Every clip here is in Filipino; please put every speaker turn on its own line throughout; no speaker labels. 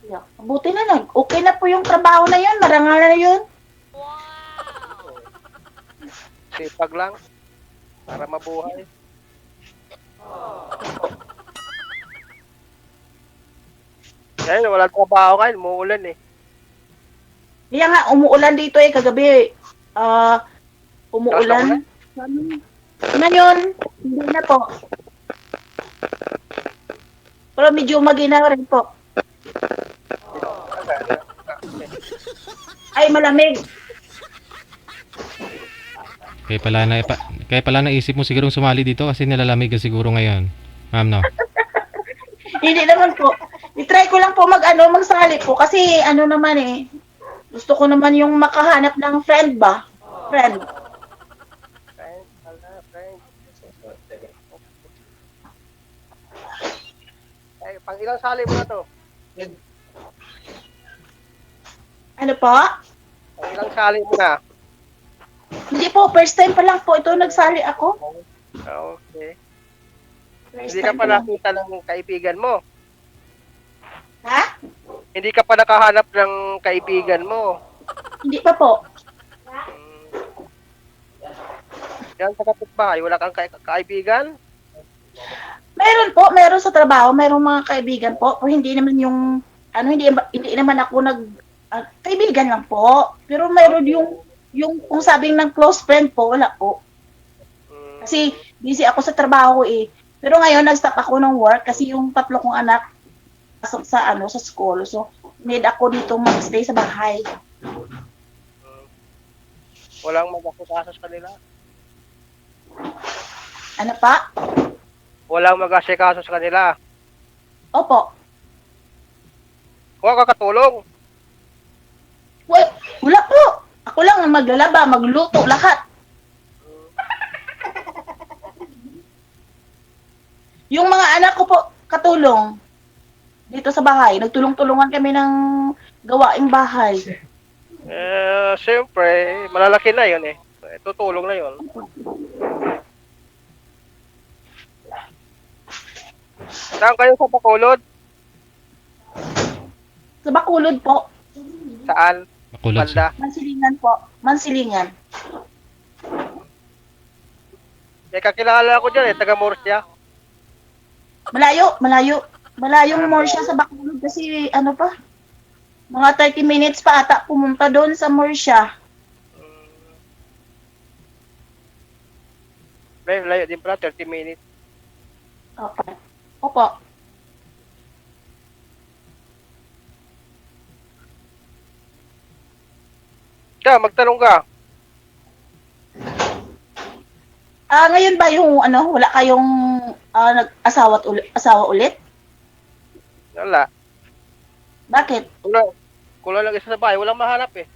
Yeah. Buti na okay na po yung trabaho na yun, marangal na yun.
Sipag lang para mabuhay. Ngayon, walang trabaho kayo, umuulan eh.
Kaya nga, umuulan dito kagabi. Umuulan. Ngayon, hindi na po. Pero medyo magina rin po. Ay, malamig.
Kaya pala naisip mo sigurong sumali dito kasi nilalamig ka siguro ngayon. Ma'am, no?
Hindi naman po. I-try ko lang po magsali po kasi naman gusto ko naman yung makahanap ng friend ba? Friend.
Ay, pang ilang sali mo na to?
Ano po?
Pang ilang sali mo na?
Hindi po, first time pa lang po ito nagsali ako.
Okay.
First
Hindi ka
time
pa
lang.
nakita ng kaibigan mo.
Ha?
Hindi ka pa nakahanap ng kaibigan mo.
Hindi pa po.
Yan sa kapitbahay, wala kang kaibigan?
Meron sa trabaho, merong mga kaibigan po. Pero hindi naman yung, hindi naman ako kaibigan lang po. Pero meron yung kung sabing ng close friend po, wala po. Kasi busy ako sa trabaho Pero ngayon, nag-stop ako ng work kasi yung 3 kong anak pasok sa school. So, need ako dito mag-stay sa bahay.
Walang mag-asikaso sa kanila?
Ano pa?
Walang mag-asikaso sa kanila?
Opo.
Huwag ka katulong.
Wala po. Ako lang ang maglalaba, magluto, lahat. Yung mga anak ko po, katulong. Dito sa bahay, nagtulong-tulungan kami ng gawaing bahay.
Siyempre, malalaki na yun eh. Tutulong na yun. Saan kayo sa Bacolod?
Sa Bacolod po,
Saan?
Makulad
Banda?
Mansilingan po. Mansilingan.
May kakilala ko dyan taga Murcia.
Malayong more siya sa Bacolod kasi mga 30 minutes pa ata pumunta doon sa Murcia.
Layo din pala, 30 minutes.
Opo.
Magtanong ka.
Ngayon ba yung wala kayong asawa ulit?
Wala.
Bakit?
Kulang lang isa sa bahay, walang mahanap eh.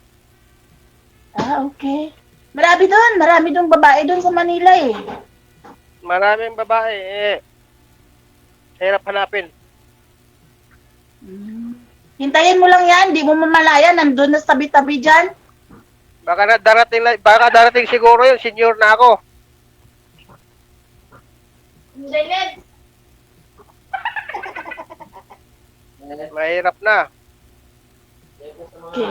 Okay. Marami doon babae doon sa Manila
Maraming babae hirap hanapin.
Hintayin mo lang yan, di mo mamalaya, nandun na sa tabi-tabi dyan.
Baka darating siguro yun, senior na ako. Mahirap na.
Okay.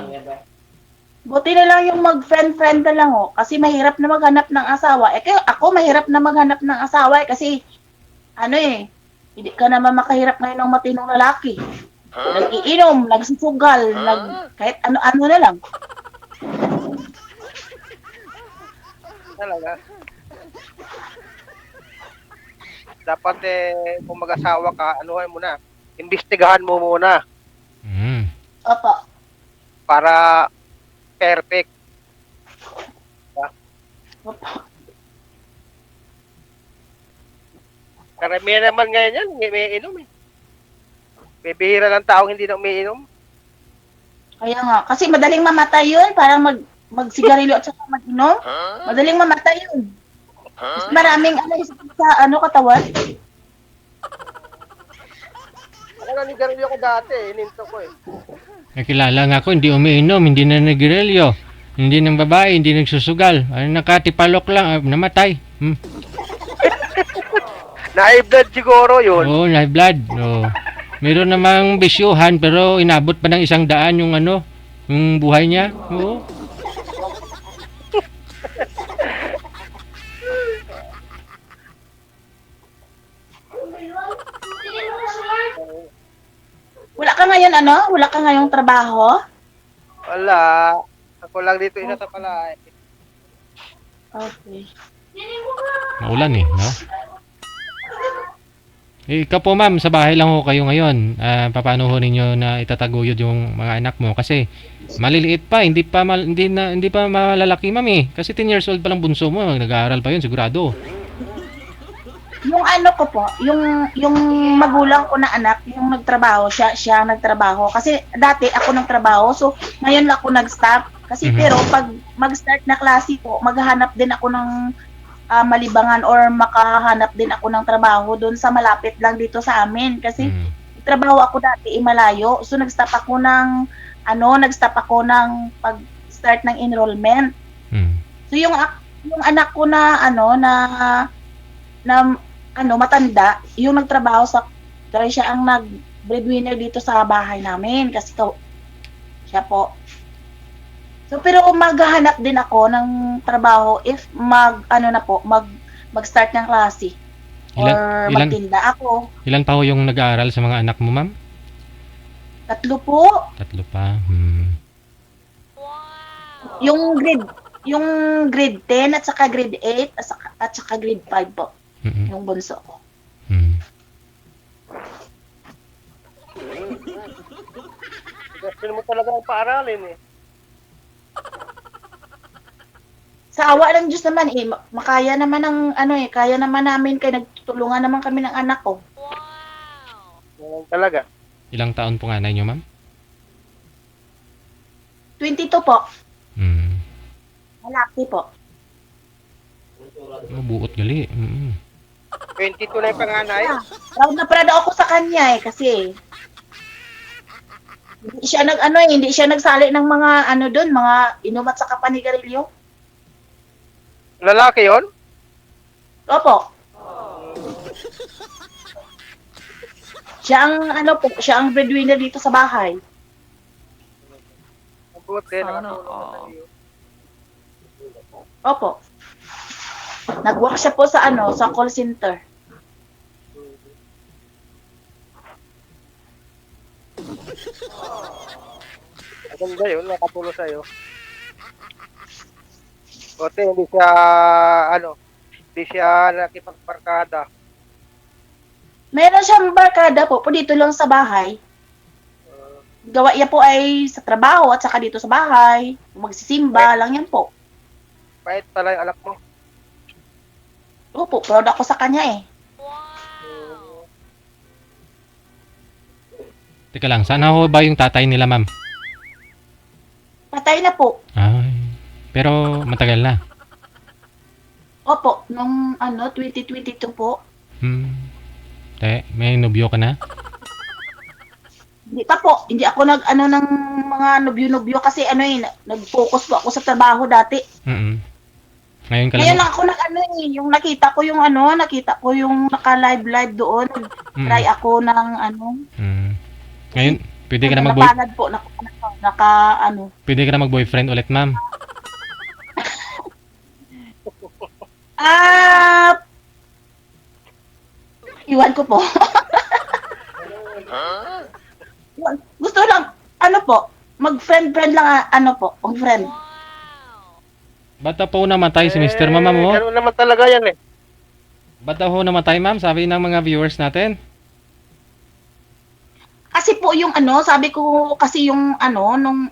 Buti na lang yung mag-friend-friend na lang kasi mahirap na maghanap ng asawa. Kaya ako mahirap na maghanap ng asawa kasi hindi ka naman makahirap ngayon ng matinong lalaki. Nag-iinom, nagsusugal, kahit ano-ano na lang.
Talaga. Dapat kung mag-asawa ka, anuhan mo na. Imbestigahan mo muna
Opo.
para perfect.
Opo.
Karamihan naman ngayon yan, may inom eh. May bihira ng taong hindi na umiinom.
Kaya nga, kasi madaling mamatay yun, parang magsigarilyo at saka mag-inom. Madaling mamatay yun. Mas maraming sa katawan.
Ako nanigarilyo ko dati, ininto ko eh.
Nakilala nga ako, hindi umiinom, hindi na nagirelyo, hindi ng babae, hindi nagsusugal. Nakatipalok lang, namatay.
Na-high blood siguro yun.
Oo, high blood. Oo. Meron namang bisyuhan pero inabot pa ng 100 yung ano, yung buhay niya. Oo.
Wala ka ngayon ano? Wala ka ngayong trabaho?
Wala. Ako lang dito isa sa palay.
Okay.
Maulan eh, no? Eh, ikaw po ma'am, sa bahay lang ho kayo ngayon. Paano ho ninyo na itataguyod yung mga anak mo? Kasi maliliit pa, hindi pa malalaki ma'am eh. Kasi 10 years old pa lang bunso mo, nag-aaral pa yun sigurado.
Yung ano ko po, yung magulang ko na anak, yung nagtrabaho, siya ang nagtrabaho. Kasi dati ako nagtrabaho, so ngayon lang ako nag-stop. Kasi
Mhm.
pero pag mag-start na klase po, maghahanap din ako ng malibangan or makahanap din ako ng trabaho doon sa malapit lang dito sa amin. Kasi
Mm.
trabaho ako dati malayo. So nag-stop ako ng pag-start ng enrollment.
Mm.
So yung anak ko na matanda, yung nagtrabaho kaya siya ang breadwinner dito sa bahay namin kasi siya po. So pero maghahanap din ako ng trabaho if mag-start ng klase or
Ilan
magtinda ako.
ilan pa ho yung nag-aaral sa mga anak mo ma'am?
3 po.
3 pa. Hmm.
Yung grade 10 at saka grade 8 at saka grade 5 po.
Mm.
Yung bunso ko.
Mm.
Gusto mo talaga ang paaralin eh.
Sa awa ng Diyos naman makaya naman kaya naman namin kay nagtutulungan naman kami ng anak ko.
Ganun talaga.
Ilang taon po nga na inyo ma'am?
22 po.
Mm.
Malaki po.
Buot gali. Mm.
22 na yung panganay.
Proud na proud ako sa kanya kasi hindi siya nagsali ng mga doon, mga inom at saka panigarilyo.
Lalaki yon?
Opo. Siya ang breadwinner dito sa bahay.
Mabuti, nakatulong na sa'yo.
Opo. Nag-work siya po sa call center.
Maganda yun, nakatulong sa'yo. Buti, hindi siya nakipagbarkada.
Meron siyang barkada po dito lang sa bahay. Gawa niya po ay sa trabaho at saka dito sa bahay. Magsisimba lang yan po.
Bait pala yung anak mo.
Opo, proud ako sa kanya eh.
Teka lang, sana ho ba yung tatay nila ma'am?
Patay na po.
Ay. Pero matagal na.
Opo, nung 2022 po.
Hmm. May nobyo ka na?
Hindi pa po. Hindi ako ng mga nobyo-nobyo kasi nag-focus po ako sa trabaho dati.
Mm. Ngayon ka
Ngayon
lang.
lang ako yung nakita ko yung naka-live doon.
Mm.
Try ako ng
Mm. Ngayon, pwede ka na mag-boy
napalad po,
pwede ka na mag-boyfriend ulit, ma'am.
Iwan ko po. Gusto lang, mag-friend lang, mag-friend.
Ba't daw po namatay si Mr. Mama mo?
Ganun naman talaga yan eh.
Ba't daw ho namatay, ma'am? Sabi ng mga viewers natin.
Kasi po yung sabi ko kasi yung nung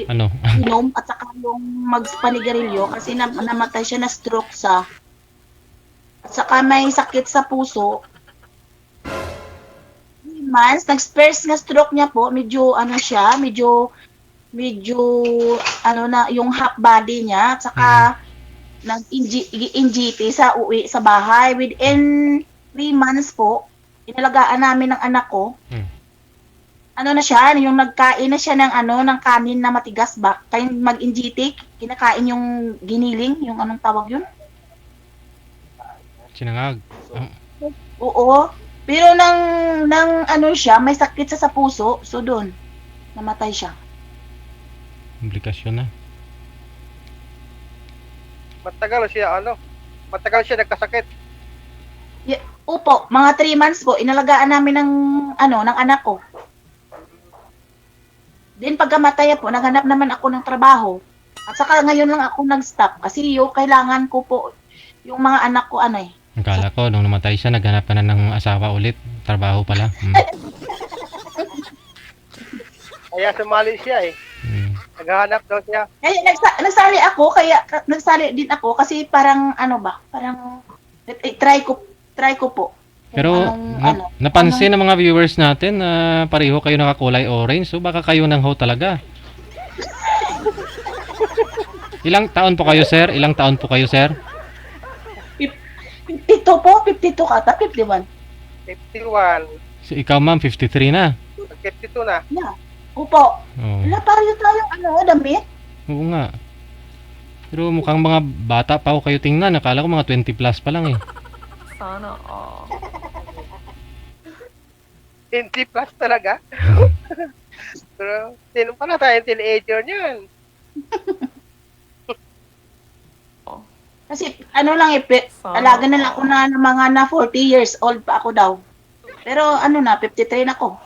Ano?
inom at saka yung magpanigarilyo kasi namatay siya na stroke at saka may sakit sa puso. 3 months, nag-first nga stroke niya po, medyo na yung half body niya at saka nag-NGT sa uwi sa bahay. Within 3 months po, inalagaan namin ng anak ko. Yung nagkain na siya ng kanin na matigas ba? Kaya mag-NGT, kinakain yung giniling, yung anong tawag yun?
Sinangag.
Oo. Pero nang ano siya, may sakit sa puso, so doon, namatay siya.
Komplikasyon na.
Matagal siya nagkasakit.
Opo, mga 3 months po, inalagaan namin ng anak ko. Then pagkamatay po, naghanap naman ako ng trabaho. At saka ngayon lang ako nag-stop kasi kailangan ko po yung mga anak ko
Akala ko, nung namatay siya, naghanap ka na ng asawa ulit. Trabaho pala.
Kaya sumali siya eh. Naghahanap daw siya.
Kaya nagsali din ako kasi parang parang try ko po. Kung
Pero napansin ng mga viewers natin na pareho kayo nakakulay orange. So baka kayo nang ho talaga. Ilang taon po kayo, sir?
52 po, 52 kata, 51.
51.
So, ikaw ma'am, 53 na.
52 na.
Yeah. Opo.
Oh.
Wala pareho tayong damit.
Oo nga. Pero mukhang mga bata pa ho kayo tingnan. Akala ko mga 20 plus pa lang eh.
Sana all.
20 plus talaga. Pero, sino pala tayo teenager niyan?
Kasi alaga na lang ako na ng mga na 40 years old pa ako daw. Pero 53 na ako.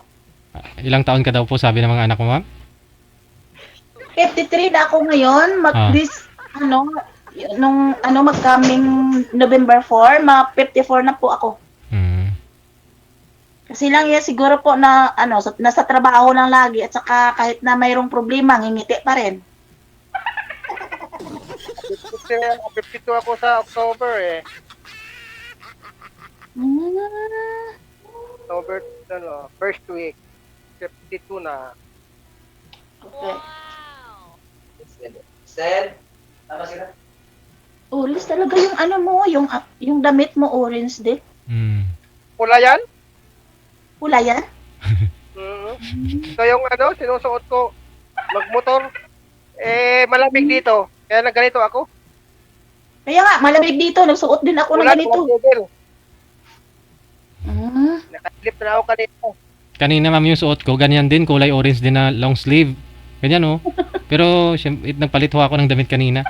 Ilang taon ka daw po sabi ng mga anak mo, ma'am?
53 na ako ngayon. Magcoming November 4, 54 na po ako. Kasi lang yan siguro po na nasa trabaho lang lagi at saka kahit na mayroong problema, ngingiti pa rin.
52 ako sa October eh. October, first week. 52 na.
Okay.
Sir, tama sila?
Orange talaga yung damit mo orange din.
Pula yan?
Pula yan?
So yung sinusuot ko, magmotor, malamig dito. Kaya nagganito ako.
Kaya nga, malamig dito. Nagsuot din ako ng ganito.
Nakaslip na ako kanito.
Kanina ma'am yung suot ko, ganyan din, kulay orange din na long sleeve. Ganyan oh. Pero syempre, nagpalit ho ako ng damit kanina.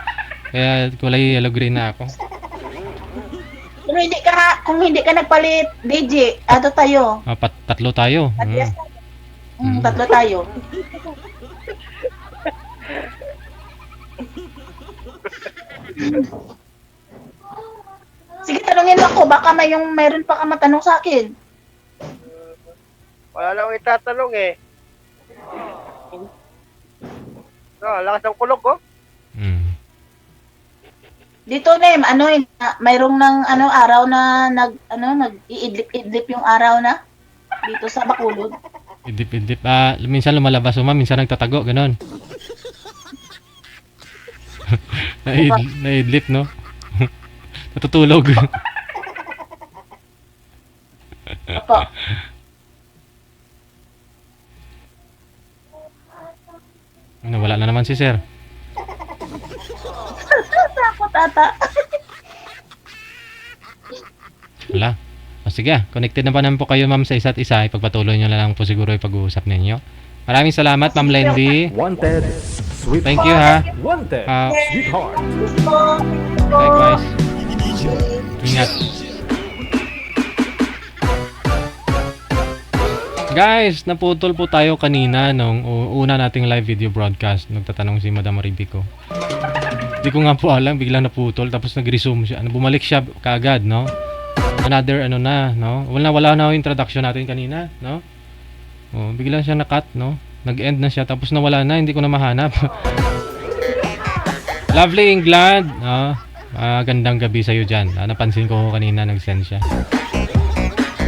Kaya kulay yellow green na ako.
Pero kung hindi ka nagpalit, DJ, tayo.
Tatlo tayo.
Yes. Tatlo tayo. Sige, tanungin mo ako. Baka mayroon pa ka matanong sa akin.
Wala lang akong itatanong eh. Lakas ng kulog ko.
Dito mayroong araw na nag-iidlip-idlip yung araw na dito sa Bacolod.
Idlip-idlip. Minsan lumalabas ma'am, minsan nagtatago, ganon. Naidlip, no? Natutulog.
Opo.
Nawala na naman si sir.
Takot ata.
Wala. Sige, connected na pa naman po kayo ma'am sa isa't isa. Ipagpatuloy nyo na lang po siguro yung pag-uusap ninyo. Maraming salamat ma'am Lendy.
Wanted, sweetheart.
Thank you ha.
Wanted, sweetheart.
Likewise. Ingat. Guys, naputol po tayo kanina nung una nating live video broadcast. Nagtatanong si Madam Maribico. Hindi ko nga po alam, biglang naputol tapos nag-resume siya. Bumalik siya kaagad, no? Another no? Wala na yung introduction natin kanina, no? Biglang siya na-cut, no? Nag-end na siya tapos nawala na, hindi ko na mahanap. Lovely England, gandang gabi sa iyo diyan. Napansin ko kanina nag-send siya.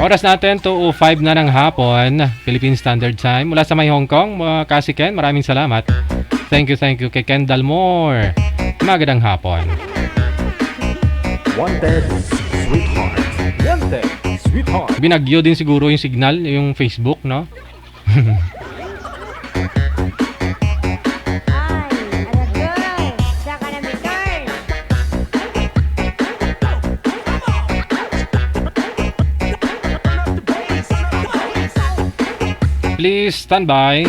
Oras natin 2:05 na ng hapon, Philippine Standard Time. Mula sa may Hong Kong, Kasi Ken, maraming salamat. Thank you kay Ken Dalmore. Magandang hapon.
Wanted, sweetheart. Wanted, sweetheart.
Binagyo din siguro yung signal, yung Facebook, no? Please stand by.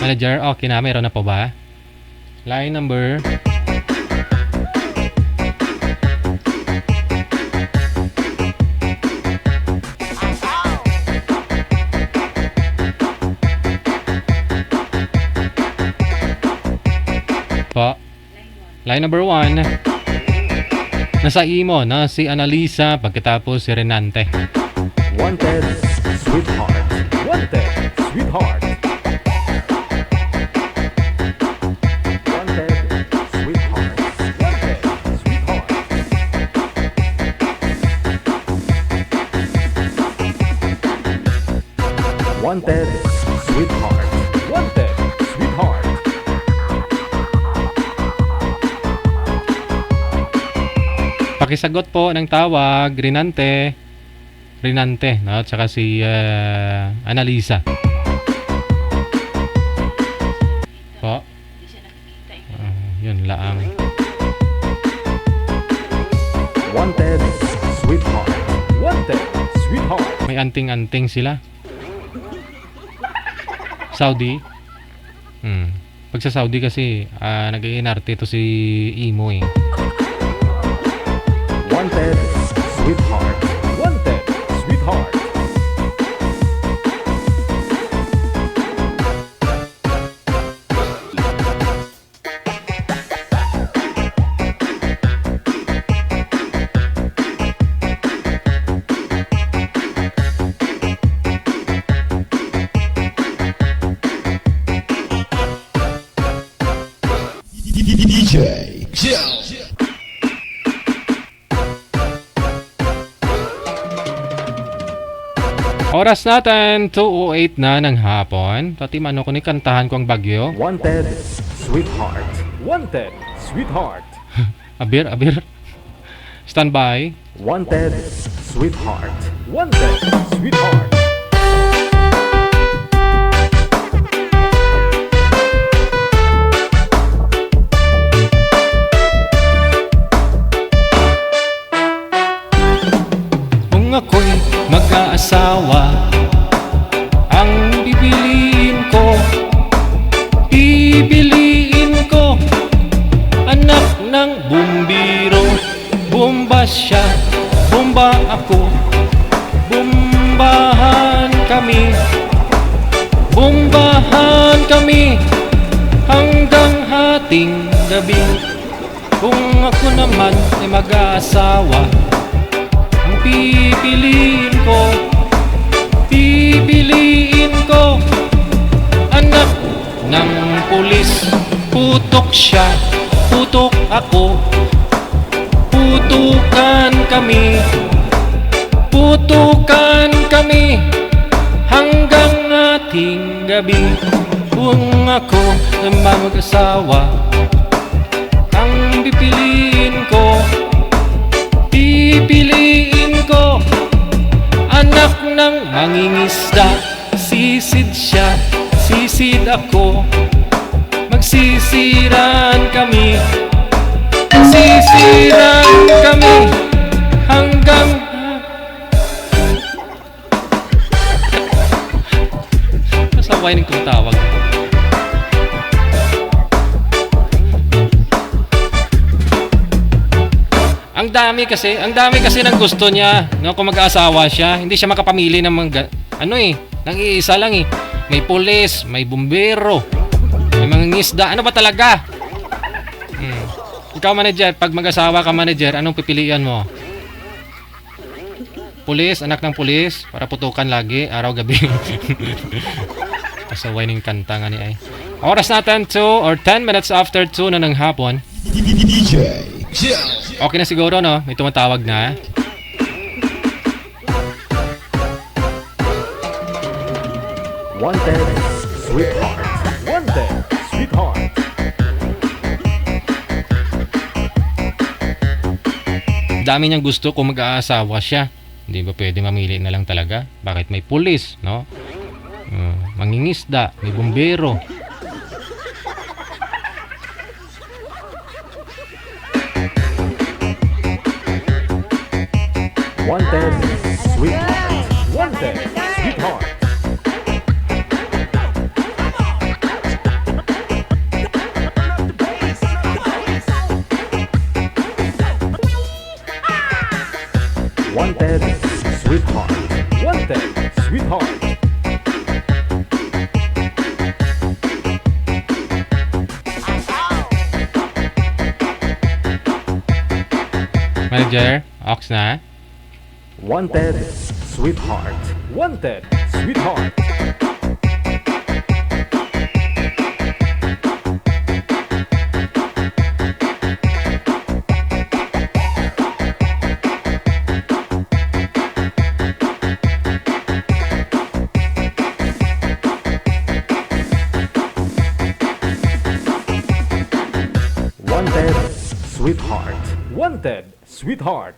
Manager, okay na. Meron na po ba? Line number. Po. Line number 1. Nasa imo na si Annalisa pagkatapos si Renante.
Wanted, sweetheart. Wanted, sweetheart. Wanted, sweetheart. Wanted, sweetheart. Wanted, sweetheart. Wanted, sweetheart.
Pakisagot po ng tawag, Renante. Renante, no? At saka si Annalisa. Po. Yun laang.
Wanted, sweetheart. Wanted, sweetheart.
May anting-anting sila. Saudi. Pag sa Saudi kasi, nag-iinarte to si Imo eh.
Wanted, sweetheart. Wanted, sweetheart.
Oras natin, 2:08 na ng hapon. Pati mano ko ni kantahan ko ang bagyo.
Wanted, sweetheart. Wanted, sweetheart.
Abir. Stand by.
Wanted, sweetheart. Wanted, sweetheart.
Kung ako'y mag-aasawa, ang bibiliin ko, anak ng bumbiro. Bomba siya, bomba ako, bombahan kami hanggang hating gabi. Kung ako naman ay mag-aasawa, ang pipiliin ko, anak ng pulis. Putok siya, putok ako, putukan kami hanggang ating gabi. Kung ako ay mag-asawa, ang pipiliin ko, anak ng mangingisda. Sisid siya, sisid ako, magsisiran kami hanggang pasaway ng kong tawag. Ang dami kasi ng gusto niya, no, kung mag-aasawa siya, hindi siya makapamili ng mga nang iisa lang eh. May pulis, may bumbero, may mga ngisda, ano ba talaga? Ikaw manager, pag mag-asawa ka manager, anong pipilian mo? Pulis, anak ng pulis, para putukan lagi, araw-gabi. Pasaway ng kanta nga ni ay. Oras natin 2 or 10 minutes after 2 na ng hapon. Okay na siguro, no? May tumatawag na.
Wanted, sweetheart. Wanted, sweetheart.
Dami niyang gusto kung mag-aasawa siya. Hindi ba pwede mamili na lang talaga? Bakit may pulis, no? Mangingisda, may bumbero.
Wanted, sweetheart. Wanted, sweetheart. Wanted, sweetheart. Wanted, sweetheart.
Manager, Ox na.
Wanted, sweetheart. Wanted, sweetheart. Wanted, sweetheart. Wanted, sweetheart.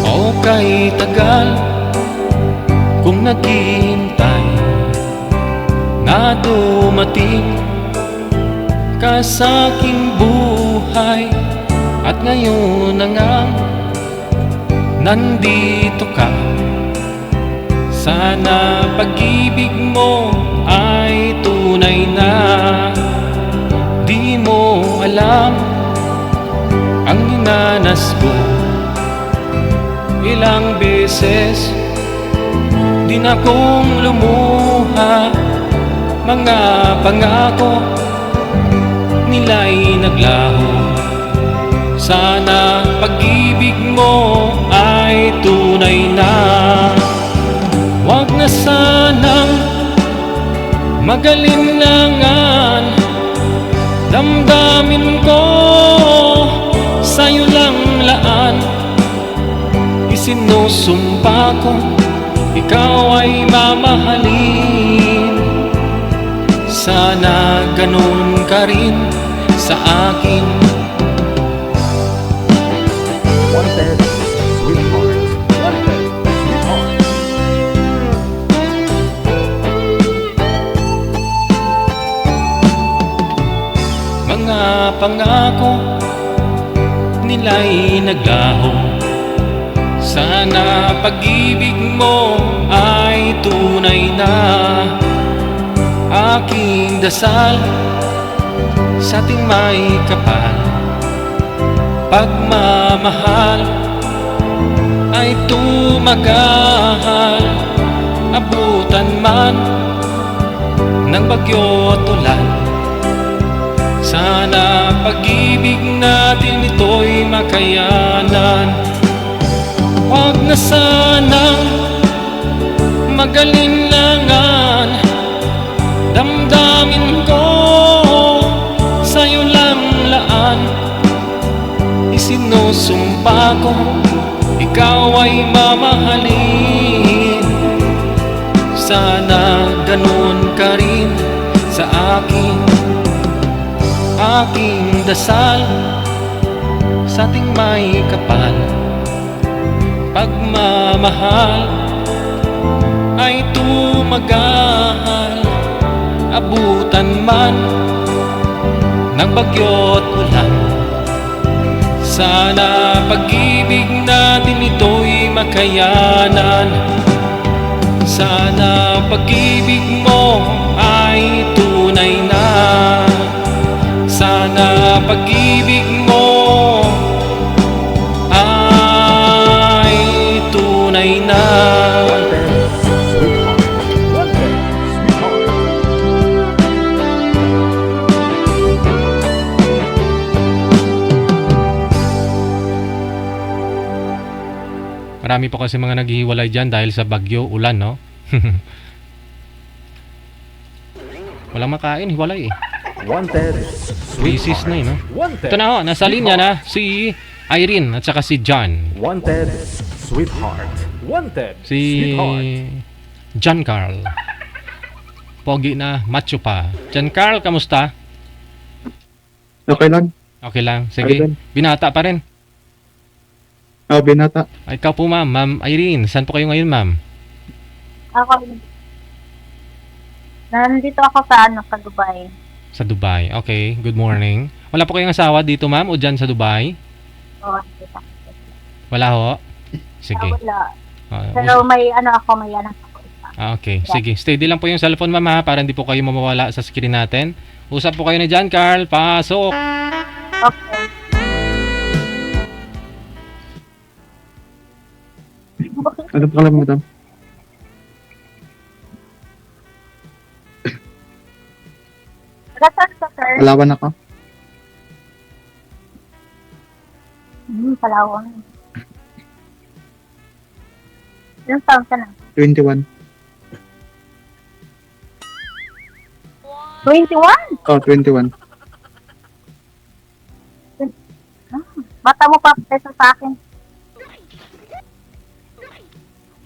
O kay tagal kung naghihintay na dumating ka sa aking buhay, at ngayon na nga nandito ka. Sana pag-ibig mo ay tunay na. Di mo alam ang ninanas ko. Ilang beses din akong lumuha. Mga pangako nila'y naglaho. Sana pag-ibig mo ay tunay na. Wag na sanang magalinlangan. Damdamin ko sa'yo lang laan. Isinusumpa ko ikaw ay mamahalin. Sana ganun ka rin sa akin.
Wanted, sweetheart. Wanted, sweetheart.
Mga pangako nila'y naglaho. Sana pag-ibig mo ay tunay na. Aking dasal sa ating may kapal. Pagmamahal ay tumagal. Abutan man ng bagyo at ulan. Sana pag-ibig natin ito'y makayanan. Huwag na sanang magalinlangan. Damdamin ko sa'yo lang laan. Isinusumpa ko ikaw ay mamahalin. Sana ganun ka rin sa akin. Aking dasal sa ating may kapal. Pagmamahal ay tumagal. Abutan man ng bagyo't ulan. Sana pag-ibig natin ito'y makayanan. Sana pag-ibig mo ay tunay na. Sana pag-ibig mo ay tunay na.
Wanted, sweetheart. Wanted, sweetheart.
Marami po kasi mga naghihiwalay dyan dahil sa bagyo, ulan, no? Walang makain, hiwalay eh.
Wanted,
Crisis na eh, no?
Wanted,
Ito na ho, nasa linya na si Irene at saka si John.
Wanted, sweetheart. Wanted,
Si
sweetheart.
John Carl. Pogi na, macho pa. John Carl, kamusta?
Okay lang.
Okay lang, sige.
Ayun.
Binata pa rin.
Binata.
Ay, ikaw po ma'am, Ma'am Irene. Saan po kayo ngayon ma'am?
Ako, nandito ako sa sa Dubai.
Sa Dubai. Okay, good morning. Wala po kayong asawa dito, ma'am, o dyan sa Dubai?
Oo, dito.
Wala ho? Sige.
Wala.
Ah,
Pero may ako, may anak ako isa.
okay, sige. Steady lang po yung cellphone, ma'am, ha, para hindi po kayo mamawala sa screen natin. Usap po kayo ni John Carl. Pasok!
Okay.
Ano pa lang, madam?
Kasal ka, sir?
Palawan ako.
Palawan. Ilang taon ka na?
21.
21?
Oh, 21.
Bata mo pa peso sa akin.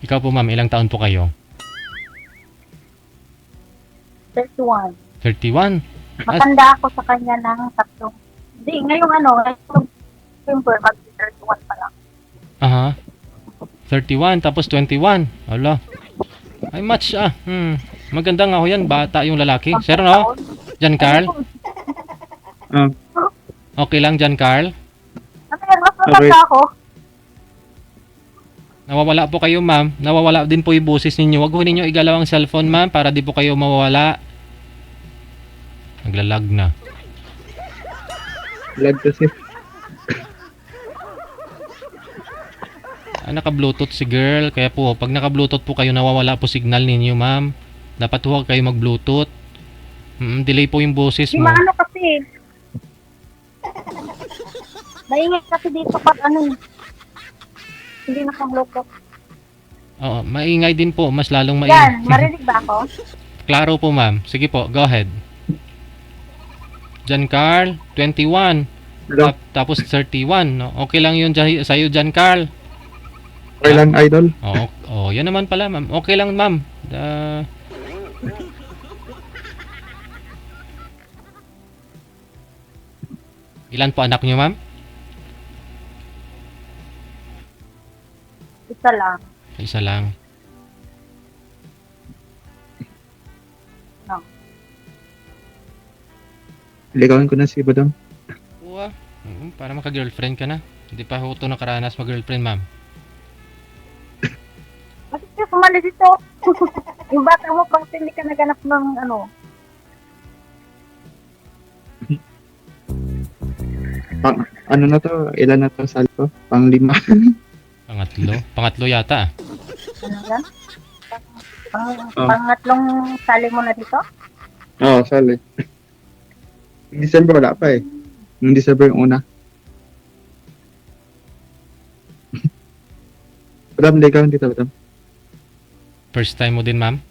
Ikaw po, ma'am, ilang taon po kayo?
31.
31?
Matanda ako sa kanya ng 3. Hindi, ngayong ngayong December, mag-31 pa lang.
Aha. 31, tapos 21. Ala. Ay, match ah. Maganda nga ho yan. Bata yung lalaki. Sir, no? John Carl?
Ah,
Okay lang, John Carl?
Ano yan, mas
Okay.
matanda ako.
Nawawala po kayo, ma'am. Nawawala din po yung boses ninyo. Huwag ho ninyo igalaw ang cellphone, ma'am, para di po kayo mawawala. Naglalag na.
lag kasi.
Naka-Bluetooth si girl. Kaya po, pag naka-Bluetooth po kayo, nawawala po signal ninyo, ma'am. Dapat huwag kayo mag-Bluetooth. Delay po yung boses
Di
mo.
maano kasi. Maingay kasi dito pag hindi naka-Bluetooth.
Oo, maingay din po. Mas lalong
Yan,
maingay.
marinig ba ako?
Klaro po, ma'am. Sige po, go ahead. John Carl, 21.
Hello?
Tapos 31. No? Okay lang yun sa'yo, John Carl.
Okay lang, idol.
Oo, yan naman pala, ma'am. Okay lang, ma'am. Ilan po anak niyo, ma'am?
Isa lang.
Isa lang.
No.
Ligawan ko na si madam.
Uwa. Para maka-girlfriend ka na. Hindi pa ho ito nakaranas mag-girlfriend, ma'am.
Bakit ka sumali dito? Yung bata mo pang hindi ka naganap ng
Ano na to? Ilan na to? Salto? Pang 5.
Pangatlo. Pangatlo yata.
yan?
Oh.
Pangatlong sali mo na dito?
Oo, sali. December wala pa eh. Nung December yung una. Madam, ligawan dito, madam.
First time mo din, ma'am?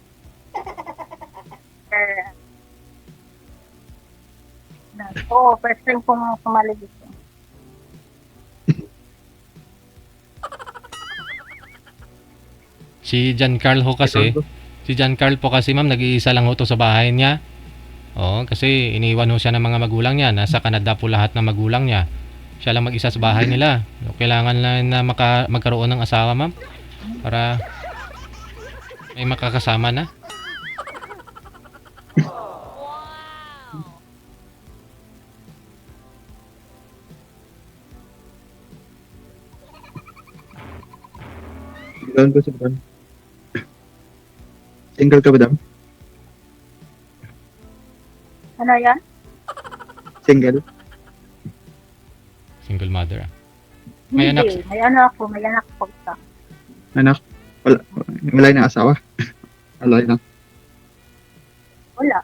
Oo, first time kong sumali dito.
Si John Carl ho kasi. Si John Carl po kasi, ma'am, nag-iisa lang ho to sa bahay niya. Oo, kasi iniwan ho siya ng mga magulang niya. Nasa Canada po lahat ng magulang niya. Siya lang mag-isa sa bahay nila. Kailangan na magkaroon ng asawa, ma'am. Para may makakasama na.
Ligawan ko si madam. Single ka, madam?
Ano yan?
Single?
Single mother. May anak.
Hindi, may ako po isa.
Anak? Wala na asawa? Wala na.
Wala.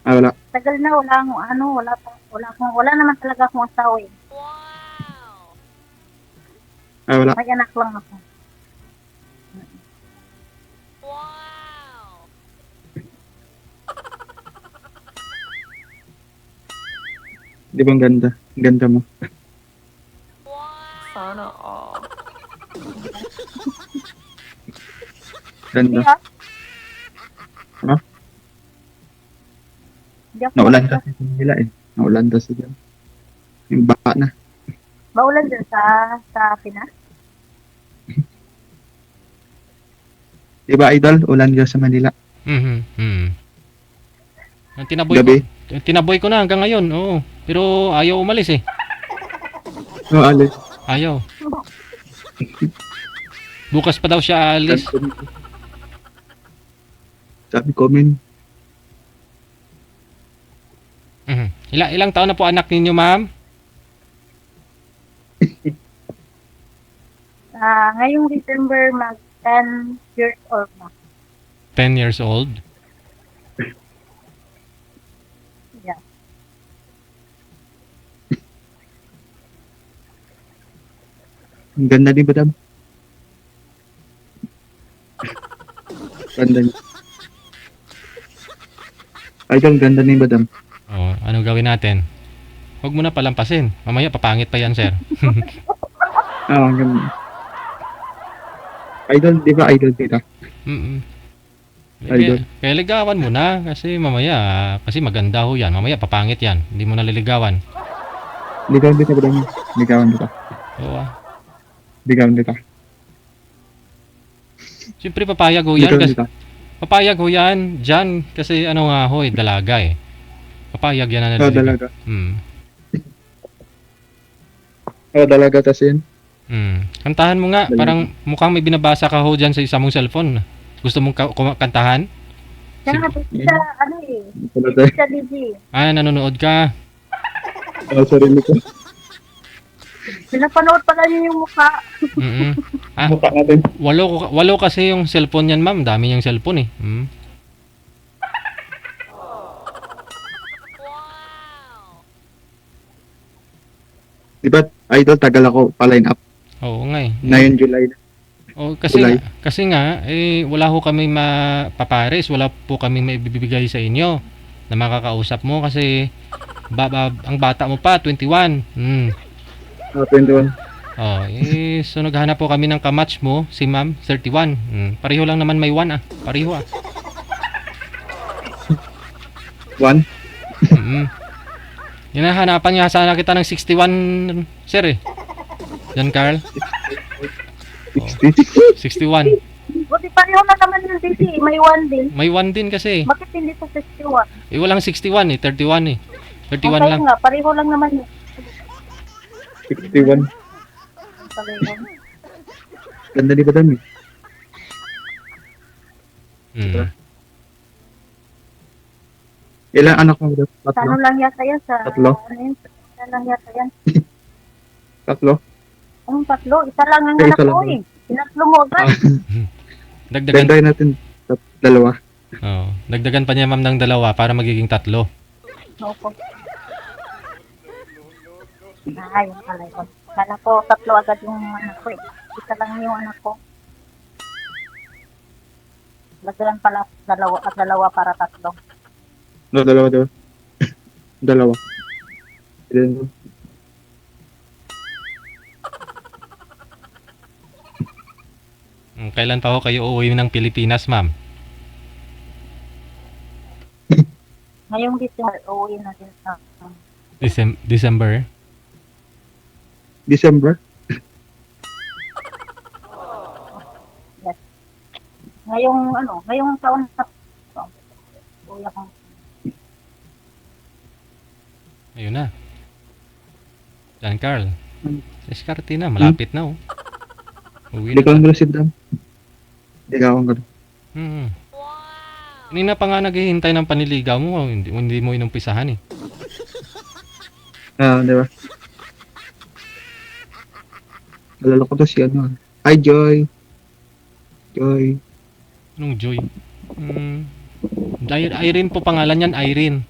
Wala.
Tagal na, wala naman talaga akong asawa eh.
Wala.
May anak lang ako.
Di ba ang ganda? Ang ganda mo.
Sana all.
Ganda.
Hindi ah.
Ano?
Hindi ako
Naulan kasi nila eh. Naulan kasi dyan. Yung baka na.
Maulan dyan sa Pinas?
Di ba, Idol? Ulan dyan sa Manila.
Mhm. Mhm. Ang
Gabi.
tinaboy ko na hanggang ngayon. Oo. Pero ayaw umalis eh.
Oh, alis.
Ayaw. Bukas pa daw siya aalis.
Sabi ko, men.
Mhm. Ilang taon na po anak ninyo, ma'am?
Ngayong December, mag 10 years old na.
10 years old.
Yeah.
Ang ganda ni Madam. Ganda niya. Idol, ang ganda ni Madam.
Oh, ano gawin natin? Huwag mo na palampasin. Mamaya papangit pa yan, sir.
Ah, ang ganda. Idol, di ba idol kita?
Mm.
Idol.
Kaya ligawan mo na kasi mamaya kasi maganda ho yan. Mamaya papangit yan. Hindi mo na liligawan.
Ligawan kita, Madam. Ligawan kita.
Oo.
Ligawan kita.
Siyempre papayag ho yan
Ligawan
kasi
kita.
papayag ho yan diyan kasi ano nga ho, dalaga eh. Papayag yan na
Oh,
naliligaw.
dalaga.
Mm.
Oh, dalaga tas yun.
Kantahan mo nga,
Dalaga.
parang mukhang may binabasa ka ho diyan sa isa mong cellphone. Gusto mong kantahan?
Kaya sa, ano eh,
Dalaga.
sa DJ.
Ah, nanonood ka.
Oh, sarili ko.
Pinapanood pala niyo yung mukha.
Mm. Ah,
Mukha natin.
walo kasi yung cellphone yan, ma'am. Dami yung cellphone eh.
Di ba, idol, tagal ako pa-line up.
Oo nga eh.
Ngayon, July na.
Oh, kasi
Kulay.
kasi nga wala ho kami mapapares, wala po kami maibibigay sa inyo na makakausap mo kasi ang bata mo pa 21.
Ah, 21.
Oh, so naghanap po kami ng kamatch mo, si Ma'am 31. Pareho lang naman may 1 ah. Pareho ah.
1.
Hinahanapan nga sana kita ng 61, sir eh. John Carl,
60.
61.
Buti pareho na naman yung DJ. May 1 din.
May 1 din kasi.
Bakit hindi sa 61?
Walang 61 eh, 31 eh. 31
Okay
lang.
nga, pareho lang naman yun.
61.
Pareho.
Ganda ni Madam eh. Ilang anak mo, Madam?
Sa ano
Tatlo?
lang yata yan? Sa,
Tatlo?
Ano yun? Isa lang yata yan.
Tatlo?
Ang tatlo. Isa lang ang
Isa
anak
lang
ko
ba?
eh. Sinatlo mo agad.
Dagdagan.
Ganda natin. Dalawa.
Oh, dagdagan pa niya ma'am ng 2 para magiging 3.
Opo. Yun pala yun. Kala ko tatlo agad yung anak ko eh. Isa lang yung anak ko. Lagyan pala dalawa para 3.
No, dalawa. Dalawa. Ilan?
Kailan pa ho kayo uuwi ng Pilipinas, ma'am?
Ngayong December, uuwi na din sa
December?
December?
ngayong taon na uuwi ako.
Ayun na. John Carl. Diskarte na, malapit na oh. Uwi na.
Ligawan ko na si Madam. Ligawan ko na.
Kanina pa nga naghihintay ng paniligaw mo, hindi mo inumpisahan eh.
Ah, di ba? Alala ko to si ano. Hi, Joy. Joy.
Anong Joy? Irene po pangalan yan, Irene.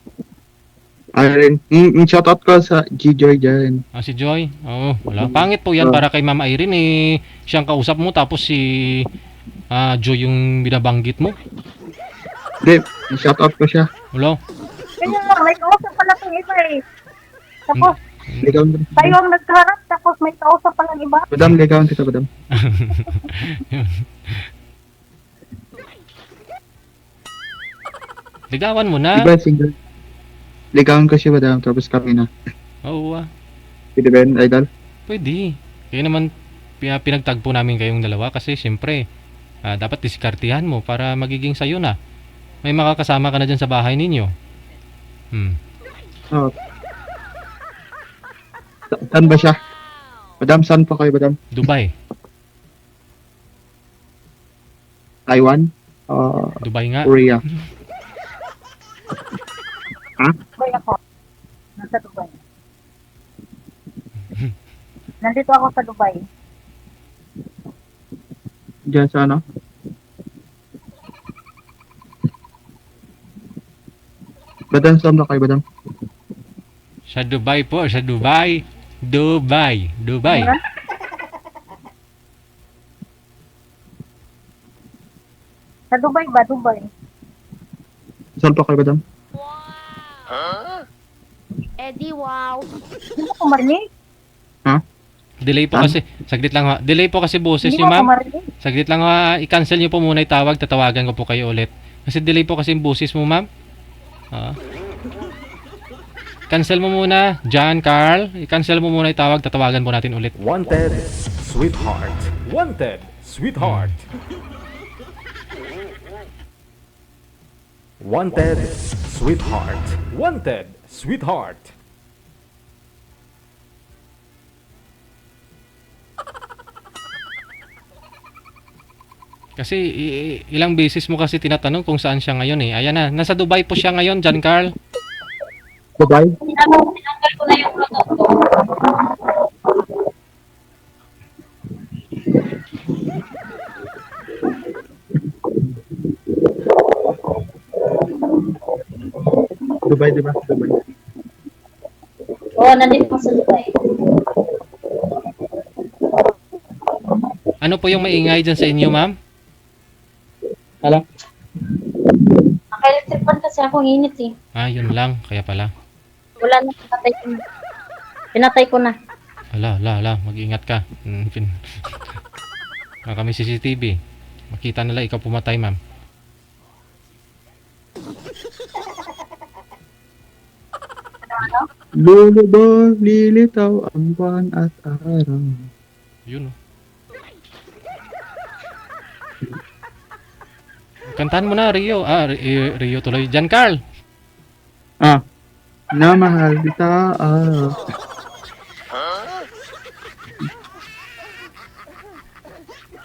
Irene. Shoutout ko sa G-Joy dyan.
Ah, si Joy? Oo, wala. Pangit po yan para kay Ma'am Irene eh. Siyang kausap mo tapos si Joy yung binabanggit mo.
Hindi, shoutout ko siya.
Wala.
Kaya lang, may kausap pala itong iba eh. Tapos,
Ligawan ko.
tayo ang nagkaharap, tapos may kausap palang iba.
Madam, ligawan kita, Madam.
Ligawan mo na.
Diba, single? Ligawan ko siya, Madam, tapos kami na.
Oo ah.
Pwede ba yun, Idol?
Pwede. Kaya naman pinagtagpo namin kayong dalawa kasi siyempre Dapat diskartihan mo para magiging sayo na. May makakasama ka na dyan sa bahay ninyo.
Oh. Saan ba siya? Madam, saan pa kayo, madam?
Dubai.
Taiwan?
Dubai nga.
Korea?
Dubai ako. Nasa Dubai. Nandito ako sa Dubai.
Diyan sa ano? Madam, saan ba kayo, madam?
Sa Dubai po, sa Dubai. Dubai.
Ano? Sa Dubai ba? Dubai.
Saan pa kayo, madam?
Eddie, wow.
Hindi mo ko marinig?
Delay po kasi. Saglit lang ha. Delay po kasi boses
Hindi
niyo,
mo ko
ma'am.
marinig?
Saglit lang ha. I-cancel niyo po muna yung tawag. Tatawagan ko po kayo ulit. Kasi delay po kasi yung boses mo, ma'am. Cancel mo muna, John, Carl. I-cancel mo muna yung tawag. Tatawagan po natin ulit.
Wanted, sweetheart. Wanted, sweetheart. Wanted, sweetheart. Wanted, sweetheart.
Kasi ilang beses mo kasi tinatanong kung saan siya ngayon eh. Ayan na, nasa Dubai po siya ngayon, John Carl.
Dubai?
Tinanggal ko na yung Bluetooth ko.
Dubai, di ba? Dubai.
Oo, nandito ako sa Dubai.
Ano po yung maingay dyan sa inyo, ma'am?
Alam?
Naka-electric fan kasi ako, init eh.
Yun lang. Kaya pala.
Wala na, pinatay ko na. Pinatay ko na.
Hala. Mag-ingat ka. Kami CCTV. Makita nila ikaw pumatay, ma'am.
Lulubog, lilitaw ang buwan at araw.
Yun oh. Kantahan mo na, Rio. Rio tuloy. Jan Carl.
Na mahal kita.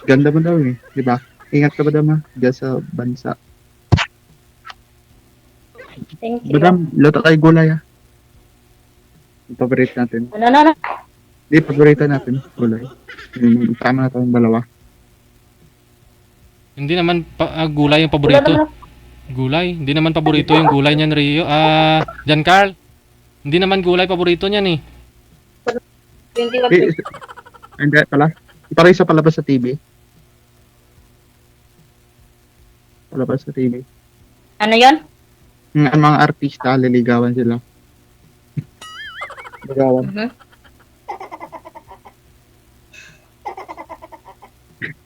Ganda mo daw eh, di ba? Ingat ka ba daw diyan sa bansa.
Thank you.
Madam, luto kayo gulay ah. Paborito natin.
Ano?
Di, paborito natin gulay. Tama na tayong dalawa.
Hindi naman gulay yung paborito. Gulay? Hindi naman paborito yung gulay niyan, Rio. Jan Carl. Hindi naman gulay paborito niyan eh.
21
Eh, hindi pala. Parang isa palabas sa TV. Palabas sa TV.
Ano yon?
Ang mga artista, liligawan sila. Ligawan.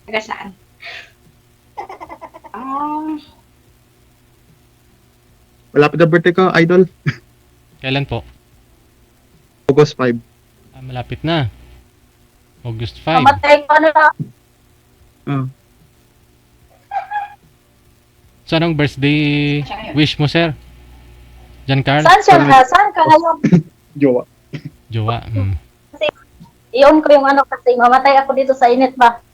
Taga saan?
Wala pa na birthday ko, idol.
Kailan po?
August 5.
Malapit na. August 5.
Mamatay ko na.
So, anong birthday wish mo, sir? Jan Carl?
Saan siya na? Saan ka ngayon?
Jowa.
Jowa.
I-on ko yung ano kasi mamatay ako dito sa init ba?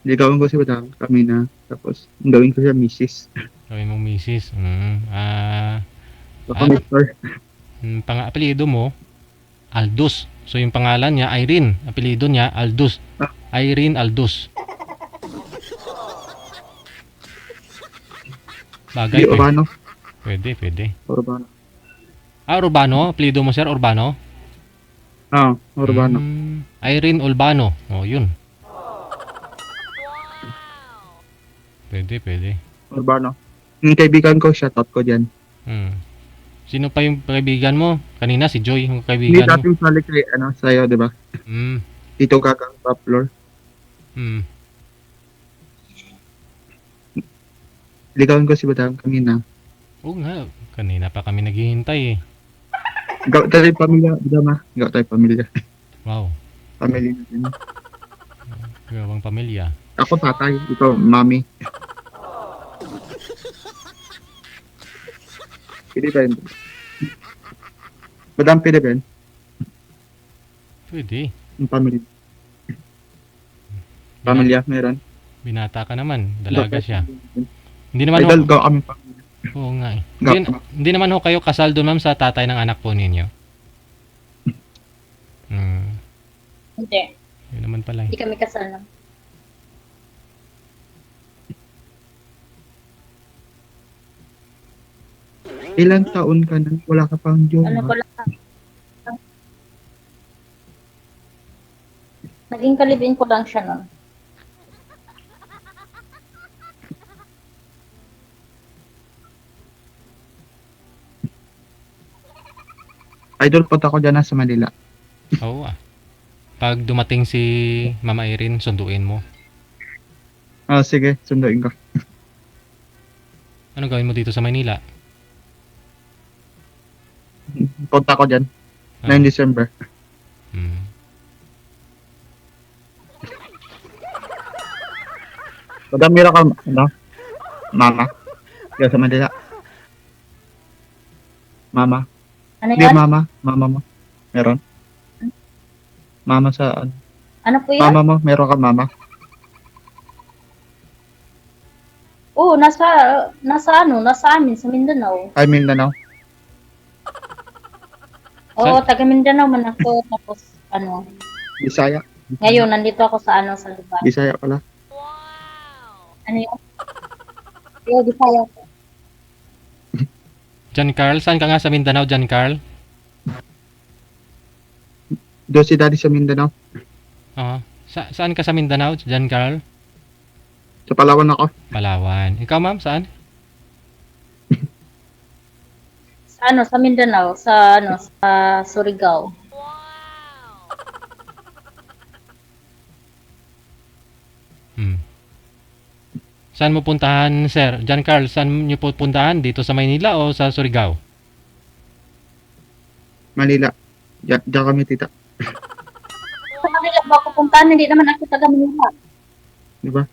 Ligawan ko si Madam kami na. Tapos, gawin ko siya misis.
Gawin mong misis.
Baka Mr.
Apelyido mo, Aldus. So, yung pangalan niya, Irene. Apelyido niya, Aldus. Irene Aldus. Bagay
Di,
po.
Urbano.
Pwede.
Urbano.
Urbano? Apelyido mo, sir, Urbano?
Urbano.
Irene Urbano. Yun. Pwede.
Urbano. Yung kaibigan ko, shoutout ko dyan.
Sino pa yung kaibigan mo? Kanina si Joy, yung
Hindi
kaibigan mo.
dating sali kay, sa'yo, di ba? Tito Kakang top floor. Ligawan ko si Madam kanina.
Oo nga, kanina pa kami naghihintay eh.
Gaw tayo pamilya, Madam ah. Gaw tayo pamilya.
Wow,
Pamilya natin.
gawang pamilya.
Ako tatay, ikaw mami. Pwede ba yun? Madam, pwede ba yun?
Pwede.
Yung pamilya. Pamilya, meron.
Binata ka naman, dalaga
Gaw tayo
siya.
pamilya.
Hindi naman
Idol,
ho,
gaw kami pamilya.
oo nga eh.
Gaw.
Hindi naman ho kayo kasal doon ma'am sa tatay ng anak po ninyo.
Hindi.
Yun naman pala eh.
Hindi kami kasal lang.
Ilang taon ka na? Wala ka pang jowa.
Ano ko lang. Naging kalibin ko lang siya nun.
Idol, punta ko dyan na sa Manila.
Oo ah. Pag dumating si Mama Irene, sunduin mo.
Ah, sige, sunduin ko.
Ano gawin mo dito sa Maynila?
Punta ko dyan.
Ah,
9 December.
mm.
Madam, meron ka, ano? Mama. Diyan sa Manila. Mama.
Ano
Hindi,
yan?
mama. Mama mo. Meron. Mama sa,
Ano po yan?
mama mo. Meron ka mama.
Oo, nasa amin, sa Mindanao.
Ay, Mindanao.
Oo, taga Mindanao man ako. Tapos,
Bisaya.
ngayon, nandito ako sa sa Dubai.
Bisaya pala.
Ano yun? Yung Bisaya ko.
John Carl, saan ka nga sa Mindanao, John Carl?
Doon si daddy sa Mindanao.
Oo. Saan ka sa Mindanao, John Carl?
Sa Palawan ako.
Palawan. Ikaw ma'am, saan?
Sa Mindanao, sa Surigao.
Hmm. Saan mo puntahan, sir? John Carl, saan niyo po puntahan? Dito sa Maynila o sa Surigao?
Manila. Diyan kami, tita.
Sa Manila ba ako puntahan? Hindi naman ako taga Manila.
Di ba?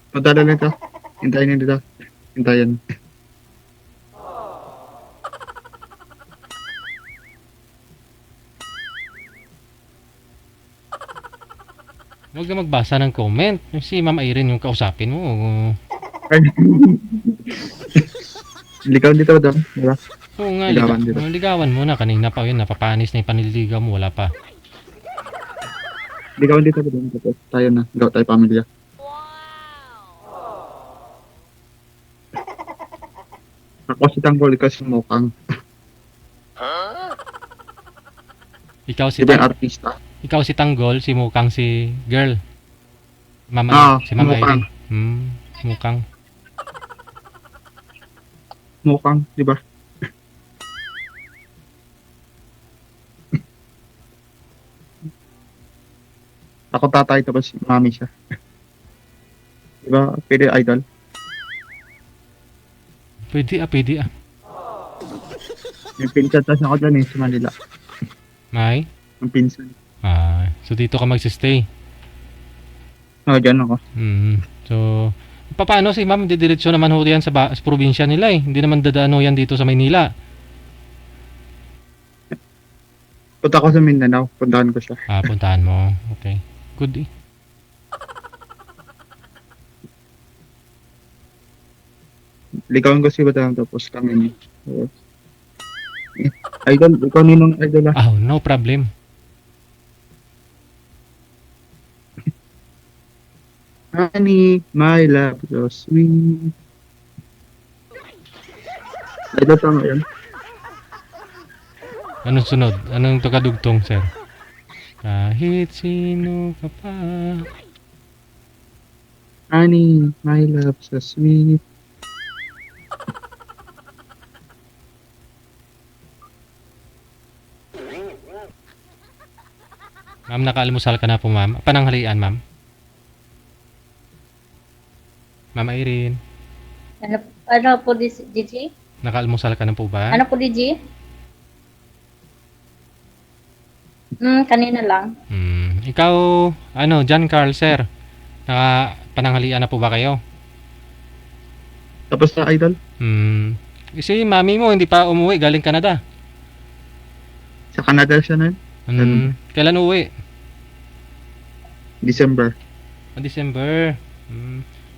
Madala na ito. Hintayin nyo dito. Hintayin.
Huwag ka magbasa ng comment. Si Ma'am Irene yung kausapin mo.
Ligaw dito daw. Di ba?
Oo nga,
Ligawan dito.
ligawan mo na. Kanina pa yun, napapanis na yung panliligaw mo. Wala pa.
Ligaw dito daw. Tapos tayo na. Ligaw tayo pamilya. Ako si Tanggol, ikaw si Mokang.
Ikaw si,
Di ba yung artista?
ikaw si Tanggol, si Mukang si girl. Si Ma'am
Mukang.
Irene. Mukang.
Mokang, di ba? Ako tatay, tapos mami siya. Di ba? Pwede idol.
Pwede ah.
Yung pinsan tas ako dyan sa Manila.
May?
Yung pinsan.
So dito ka magsistay.
Dyan ako.
So, paano si ma'am? Didiretso naman ho yan sa probinsya nila eh. Hindi naman dadaan ho yan dito sa Maynila.
Punta ko sa Mindanao. Puntahan ko siya.
Puntahan mo. Okay. Good eh.
Ligawan ko si Badang tapos kami. So, idol, ikaw ninong idol ah.
No problem.
Honey, my love, so sweet. Idol tama yan.
Anong sunod? Anong tukadugtong, sir? Kahit sino ka pa.
Honey, my love, so sweet.
Ma'am, nakaalmusal ka na po, ma'am. Pananghalian, ma'am. Ma'am Irene.
Ano po, DJ?
Nakaalmusal ka na po ba?
Ano po, DJ? Kanina lang.
Ikaw, John Carl, sir. Pananghalian na po ba kayo?
Tapos na, idol.
Si mami mo hindi pa umuwi galing Canada.
Sa Canada siya na yun.
Kailan uwi?
December.
December.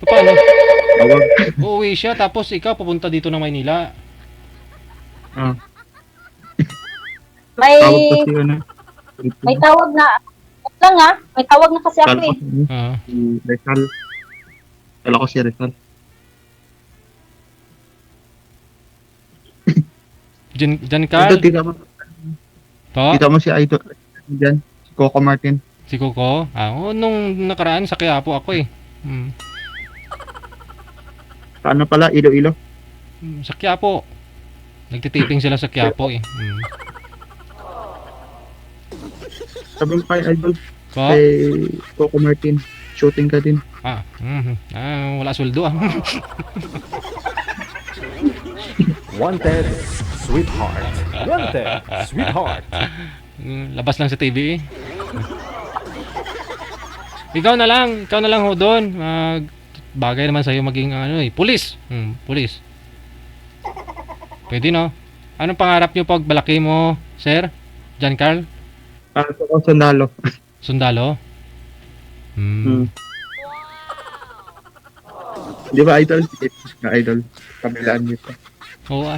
Paano?
Tawag.
Uuwi siya tapos ikaw pupunta dito ng Maynila.
Ah,
May,
tawag kasi ano.
may tawag na, wait lang may tawag na kasi ako
Kala ko
eh.
si Rizal. Kala ko si Rizal.
John Carl?
Ito, tika mo.
Po?
Kita mo si Idol. Diyan. Si Coco Martin.
Si Coco? Nung nakaraan sa Quiapo ako eh.
Paano pala? Iloilo.
Sa Quiapo. Nagtitiping sila sa Quiapo eh.
Sabi mo kay Idol.
Po?
Kay Coco Martin. Shooting ka din.
Wala sweldo ah.
Wanted, Sweetheart. Wanted, Sweetheart.
Labas lang sa TV eh. Ikaw na lang ho doon. Bagay naman sa'yo maging pulis. Pulis. Pwede no? Anong pangarap nyo pag balaki mo, sir? John Carl?
Para ko sundalo.
Sundalo?
Di ba Idol? Idol. Kabilaan dito.
Oo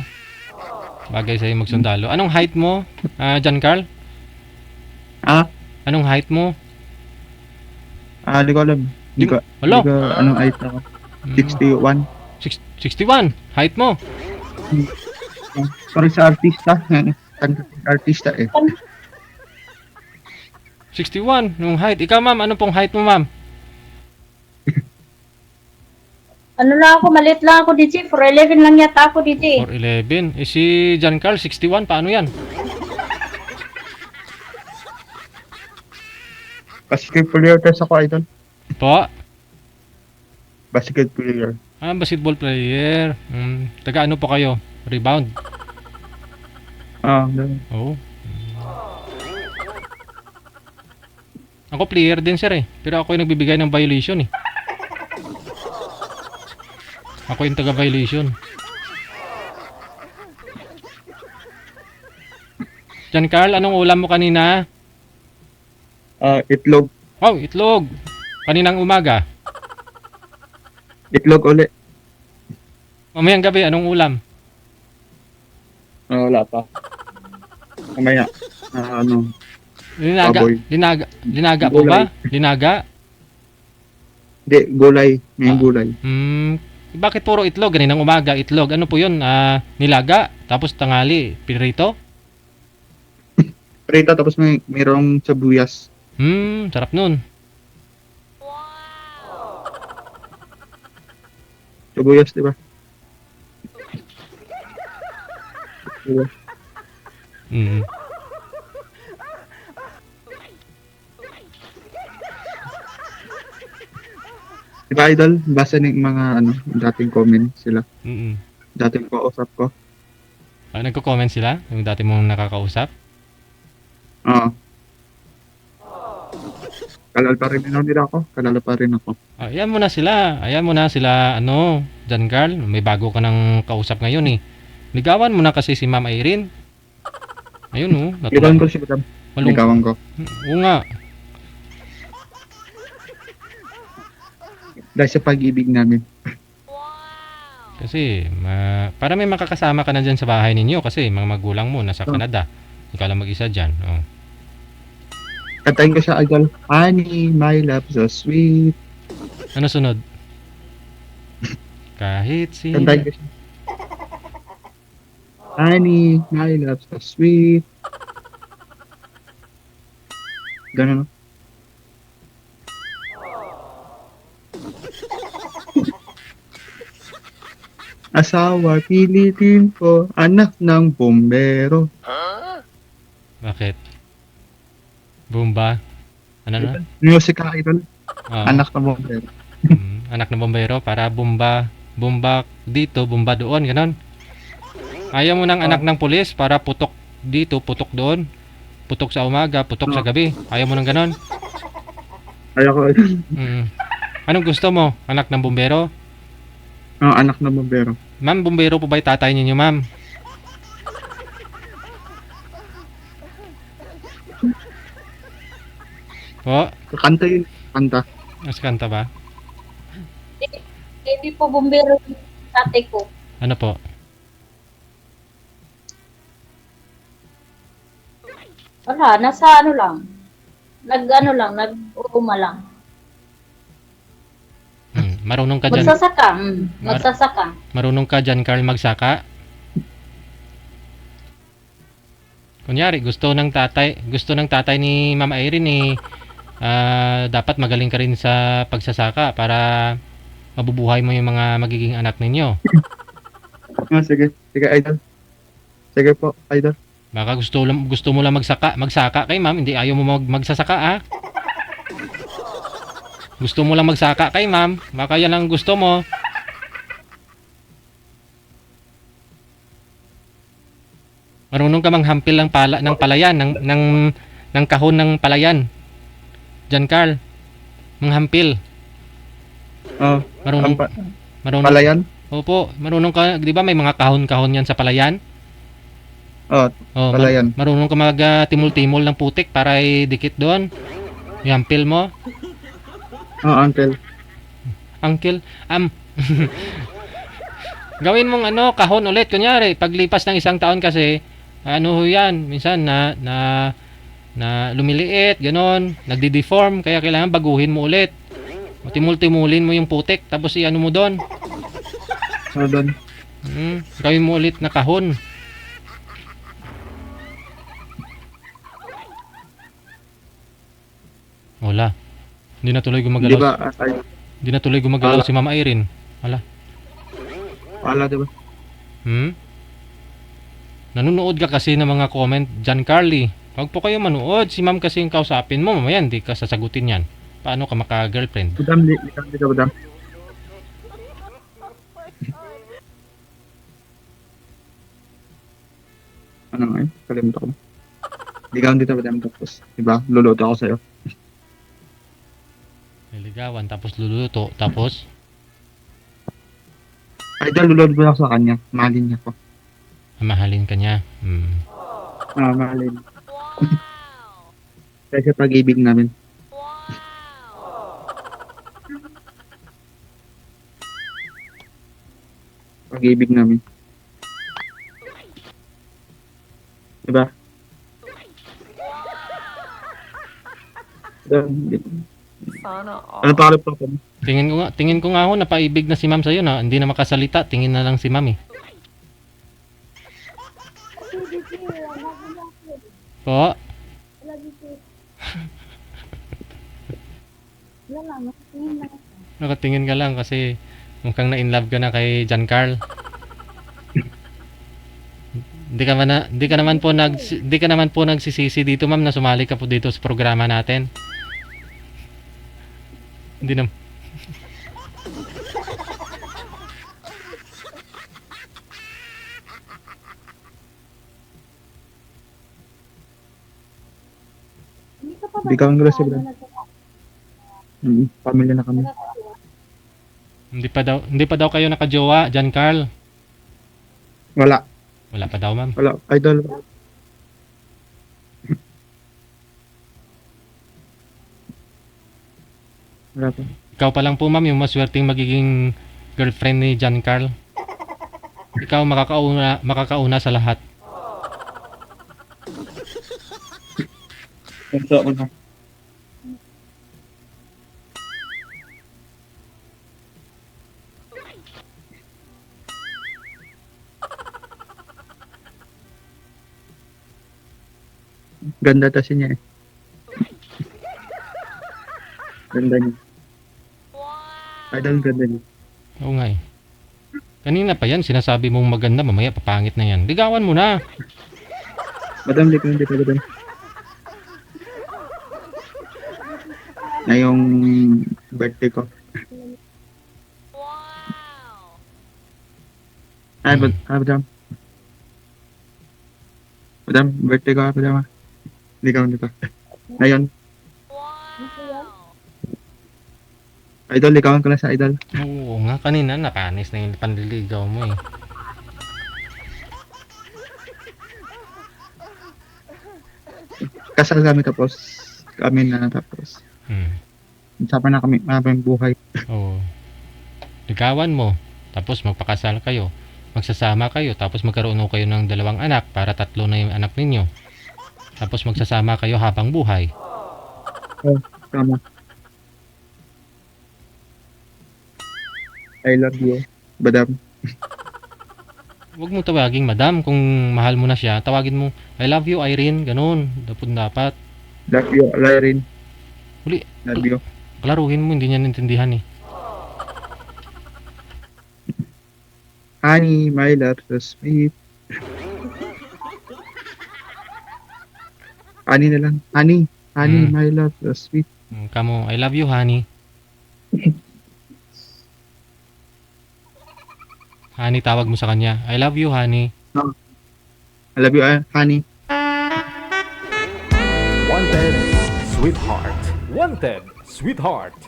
Bagay sa'yo magsundalo. Anong height mo, John Carl? Anong height mo?
Di ko alam. Di ko,
Hello?
di ko anong height ako. 61.
61? Height mo?
Sorry sa artista. Artista eh.
61? Yung height. Ikaw ma'am, ano pong height mo ma'am?
Ano lang ako, maliit lang ako, DJ. 4'11 lang yata ako, DJ.
4'11. Si John Carl, 61. Paano yan?
Basketball player test ako, Idol.
Po?
Basketball player.
Basketball player. Taga ano po kayo? Rebound?
Ganun.
Oo. Ako player din sir eh. Pero ako yung nagbibigay ng violation eh. Ako yung taga-violation. John Carl, anong ulam mo kanina?
Itlog.
Oh, itlog. Kaninang umaga.
Itlog uli.
Mamayang gabi, anong ulam?
Wala pa. Mamaya.
Linaga.
Baboy.
Linaga po ba? Linaga?
Hindi, gulay. Ngayong gulay.
Bakit puro itlog? Kaninang umaga, itlog. Ano po yun? Nilaga. Tapos tangali, pirito?
Prito, tapos mayroong sabuyas.
Sarap nun.
Sabuyas, di ba? Sabuyas. Di ba, Idol? Basa ng mga dating comment sila. Dating kausap ko.
Nagko-comment sila? Yung dati mong nakakausap?
Oo. Kalal pa rin nila ako. Kalala pa rin ako.
Ayan mo na sila. John Carl. May bago ka ng kausap ngayon eh. Ligawan mo na kasi si Ma'am Irene. Ayun
Ligawan ko siya. Ligawan ko.
Oo nga.
Dahil sa pag-ibig namin.
Kasi, para may makakasama ka na dyan sa bahay ninyo kasi mga magulang mo nasa Canada. Ikaw lang mag-isa dyan.
Kantahin ko siya, Idol. Honey, my love, so sweet.
Ano sunod? Kahit si...
Kantahin ko siya. Honey, my love, so sweet. Ganun. Asawa, pilitin ko, anak ng bombero.
Bakit? Bumba? Ano na?
Music ka, Idol.
Oo.
Anak ng bombero.
Anak ng bombero para bumba. Bomba dito, bomba doon, ganon. Ayaw mo ng anak ng pulis para putok dito, putok doon. Putok sa umaga, putok sa gabi. Ayaw mo ng ganon.
Ayoko, idol.
Mm. Anong gusto mo? Anak ng bumbero?
Anak na bombero.
Ma'am, bumbero po ba yung tatay ninyo, ma'am? Po?
Kanta yun. Kanta.
Mas kanta ba?
Hindi po bumbero yung tatay ko.
Ano po?
Wala, nasa ano lang. Nag-uuma lang.
Marunong ka dyan.
Magsasaka. Magsasaka.
Marunong ka dyan, Carl, magsaka? Kunyari, gusto ng tatay ni Mama Irene dapat magaling ka rin sa pagsasaka para mabubuhay mo yung mga magiging anak ninyo.
Sige. Sige, idol. Sige po, idol.
Baka gusto mo lang magsaka kay ma'am, hindi ayaw mo magsasaka ah. Gusto mo lang magsaka kay ma'am, baka yan ang gusto mo. Marunong ka manghampil ng palayan ng kahon ng palayan. Diyan, Carl. Manghampil. Marunong.
Palayan?
Opo, marunong ka, 'di ba may mga kahon-kahon 'yan sa palayan?
Palayan.
Marunong ka mag-timol-timol ng putik para idikit doon. Yampil mo.
Uncle.
Uncle, gawin mong kahon ulit. Kunyari, paglipas ng isang taon kasi, yan, minsan na lumiliit, ganon, nagdi-deform, kaya kailangan baguhin mo ulit. Timul-timulin mo yung putik, tapos i-ano mo doon.
Doon.
Gawin mo ulit na kahon. Wala. Hindi na tuloy gumagalaw.
Di ba?
Hindi na tuloy gumagalaw si Mama Irene. Wala.
Wala, di ba?
Nanonood ka kasi ng mga comment dyan, Carly. Huwag po kayo manood. Si ma'am kasi yung kausapin mo. Mamaya hindi ka sasagutin yan. Paano ka maka-girlfriend?
Madam. Ano nga yun? Kalimutan ko na. Ligawan dito, madam. Tapos, diba? Luluto ako sa'yo.
Liligawan, tapos luluto, tapos
Idol, luluto ako sa kanya. Mahalin niya ako.
mahalin ka niya.
Mahalin. Kasi pag-ibig namin. Pag-ibig namin. Diba?
Sana all.
Ano pa po ako?
Tingin ko nga ho, napaibig na si ma'am sa'yo na. Hindi na makasalita, tingin na lang si ma'am eh. Po? Nakatingin ka lang kasi mukhang na-inlove ka na kay John Carl. Hindi ka naman po nagsisisi dito, ma'am, na sumali ka po dito sa programa natin. Hindi naman.
Hindi ka ang grasya, bro. Pamilya na kami.
Hindi pa daw kayo nakajowa, John Carl.
Wala.
Wala pa daw, ma'am.
Wala. Idol. Wala pa.
Ikaw pa lang po, ma'am, yung maswerteng magiging girlfriend ni John Carl. Ikaw makakauna sa lahat.
Ito ako na. Ganda kasi niya eh. Ganda niya. Idol, ganda niya.
Oo nga eh. Kanina pa yan, sinasabi mong maganda, mamaya papangit na yan. Ligawan mo na.
Madam, dito. Na yung birthday ko. Ay,
Hmm.
madam. Madam, birthday ko madam. Ligawan kita. Ngayon. Idol, ligawan ko na sa idol.
Oo nga, kanina nakanis na yung panliligaw mo eh.
Kasal kami tapos. Kami na tapos.
Hmm.
Usapan na kami, maraming buhay.
Oo. Ligawan mo, tapos magpakasal kayo. Magsasama kayo, tapos magkaroon ho kayo ng 2 anak para 3 na yung anak ninyo. Tapos magsasama kayo habang buhay.
Tama. I love you, madam.
Huwag mo tawaging madam kung mahal mo na siya. Tawagin mo, I love you Irene, ganun. Dapat.
Love you, Lyrin.
Huli,
Love you.
klaruhin mo, hindi niya naintindihan eh.
Honey, my love, so sweet. Honey na lang. Honey, my love, so sweet.
Kamo, I love you honey. Honey, tawag mo sa kanya. I love you honey.
I love you, honey.
Wanted, sweetheart. Wanted, sweetheart.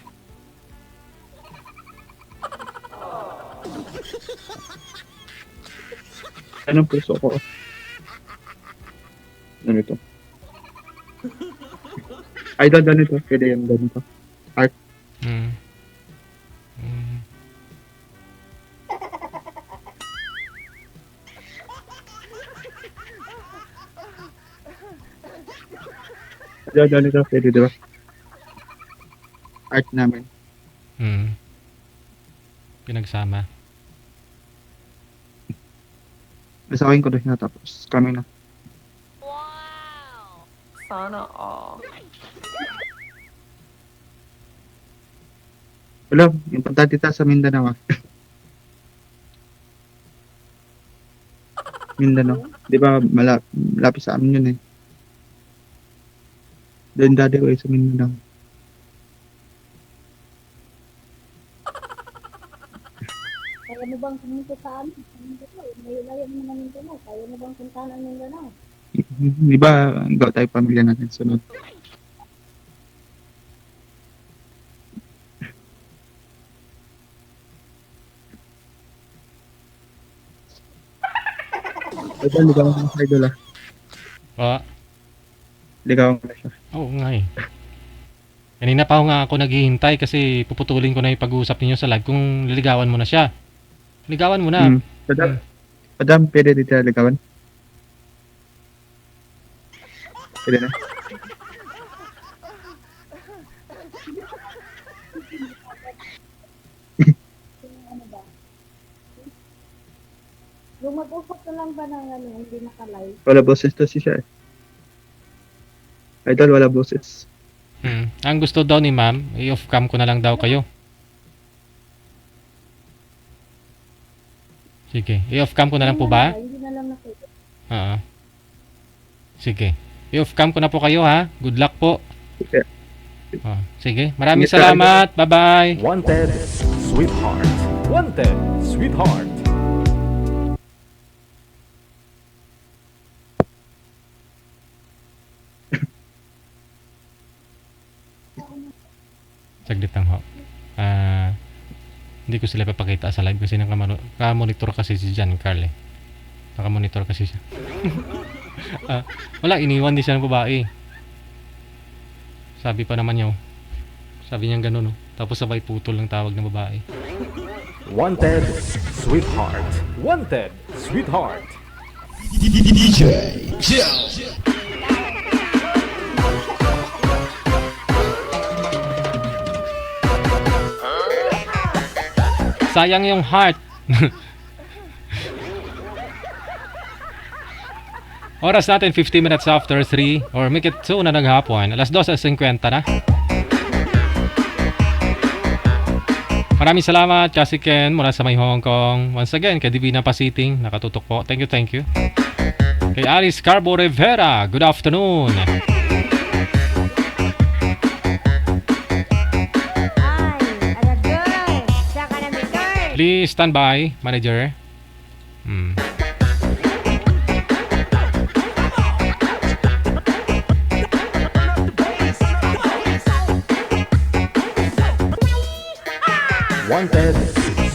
Anong puso ko? Ano ito? Idol, ganito. Pwede yung ganito.
Mm. Mm.
Idol, ganito. Pwede, diba? Art namin.
Mm. Pinagsama.
Masawin ko doon na tapos. Kami na.
Sana all.
Wala, importante ta sa Mindanao ah. Mindanao. Di ba malapit sa amin yun eh. Doon dati ko eh sa Mindanao.
Kaya mo bang pumunta sa amin? Layo-layo mo naman Mindanao. Kaya mo bang puntahan ang Mindanao?
Di ba, gaw tayo pamilya natin sunod. Idol, ligawan ko na sa idol ah.
Oh,
Ligawan ko na siya.
oo nga eh. Kanina pa nga ako naghihintay kasi puputulin ko na yung pag-uusap ninyo sa live kung liligawan mo na siya. Ligawan mo na.
Madam, madam, pwede dito ligawan? Pwede na?
Yung mag-usap na lang ba ng ano, hindi nakalive?
Wala boses to si siya eh. Idol, wala boses.
Ang gusto daw ni ma'am, i-off cam ko na lang daw kayo. Sige, i-off cam ko na lang po ba?
Hindi na lang nakita.
Oo. Sige. I-off cam ko na po kayo ha. Good luck po.
Sige.
Oh, sige. Maraming
Sige, sir.
salamat. Bye-bye.
Wanted, sweetheart. Wanted, sweetheart.
Saglit lang ho. Hindi ko sila papakita sa live kasi naka-monitor kasi si Jan Carl eh. Naka-monitor kasi siya. Wala, iniwan din siya ng babae. Sabi pa naman niya, sabi niya ganun, tapos sabay putol ng tawag ng babae.
Wanted, sweetheart. Wanted, sweetheart.
Sayang yung heart. Oras natin 50 minutes after 3 or make it 2 na naghapon. Alas 2:50 na. Maraming salamat kasi Ken mula sa may Hong Kong. Once again, kay Divina Pasiting, nakatutok po. Thank you. Kay Alice Carbo Rivera, good afternoon. Please stand by, manager.
Wanted,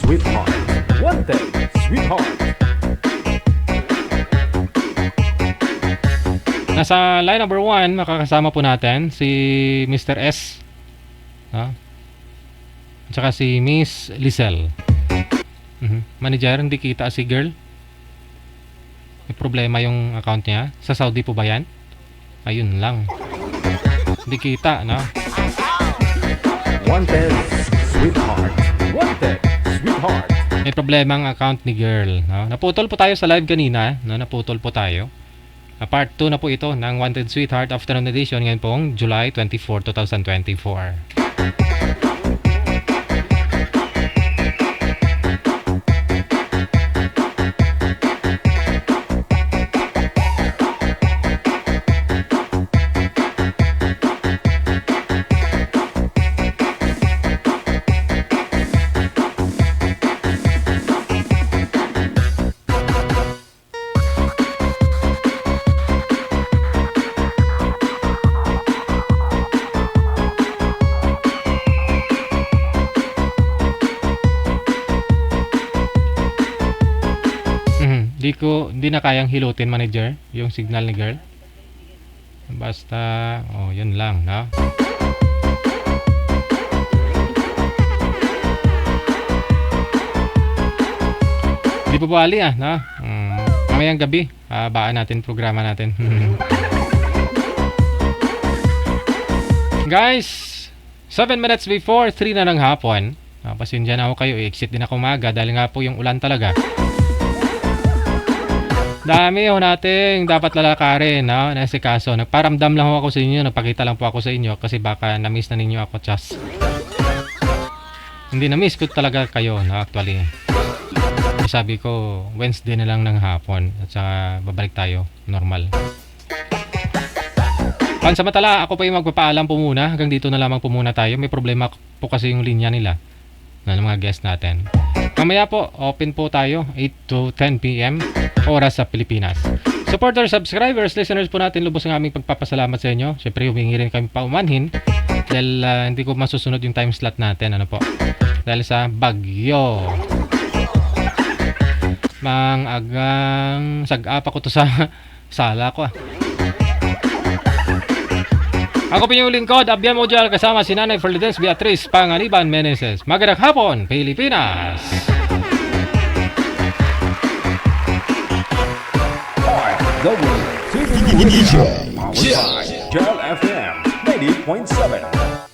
Sweetheart. Wanted, Sweetheart.
Nasa line number 1, makakasama po natin si Mr. S. No? At saka si Miss Lizelle. Manager, hindi kita si girl. May problema yung account niya. Sa Saudi po ba yan? Ayun lang. Hindi kita, no?
Wanted, Sweetheart. Wanted, Sweetheart.
May problema ang account ni girl, no? Naputol po tayo sa live kanina, no? Naputol po tayo. Part 2 na po ito ng Wanted Sweetheart Afternoon Edition ngayon pong July 24, 2024. Hindi na kayang hilutin, manager, yung signal ni girl. Basta, yun lang, no? Hindi po bali, no? Mamayang gabi, baan natin, programa natin. Guys, 7 minutes before 3 na ng hapon. Pasensya na ako kayo, i-exit din ako maga dahil nga po yung ulan talaga. Dami nating dapat lalakarin, no? Nasa kaso, nagparamdam lang ako sa inyo, nagpakita lang po ako sa inyo kasi baka na-miss na ninyo ako, chas. Hindi na-miss ko talaga kayo, no? Actually. Sabi ko, Wednesday na lang ng hapon at saka babalik tayo, normal. Pansamantala, ako pa yung magpapaalam po muna. Hanggang dito na lamang po muna tayo. May problema po kasi yung linya nila ng mga guest natin. Mamaya po, open po tayo 8 to 10 p.m. oras sa Pilipinas. Supporters, subscribers, listeners po natin, lubos ang aming pagpapasalamat sa inyo. Siyempre, humingi rin kami paumanhin dahil hindi ko masusunod yung time slot natin. Ano po? Dahil sa bagyo. Mang agang sag-apa ko to sa sala ko. Ako po yung lingkod, Abyan Mojal, kasama si Nanay Ferdinand Beatriz Panganiban Meneses. Magandang hapon, Pilipinas!
DJ Gel FM 90.7.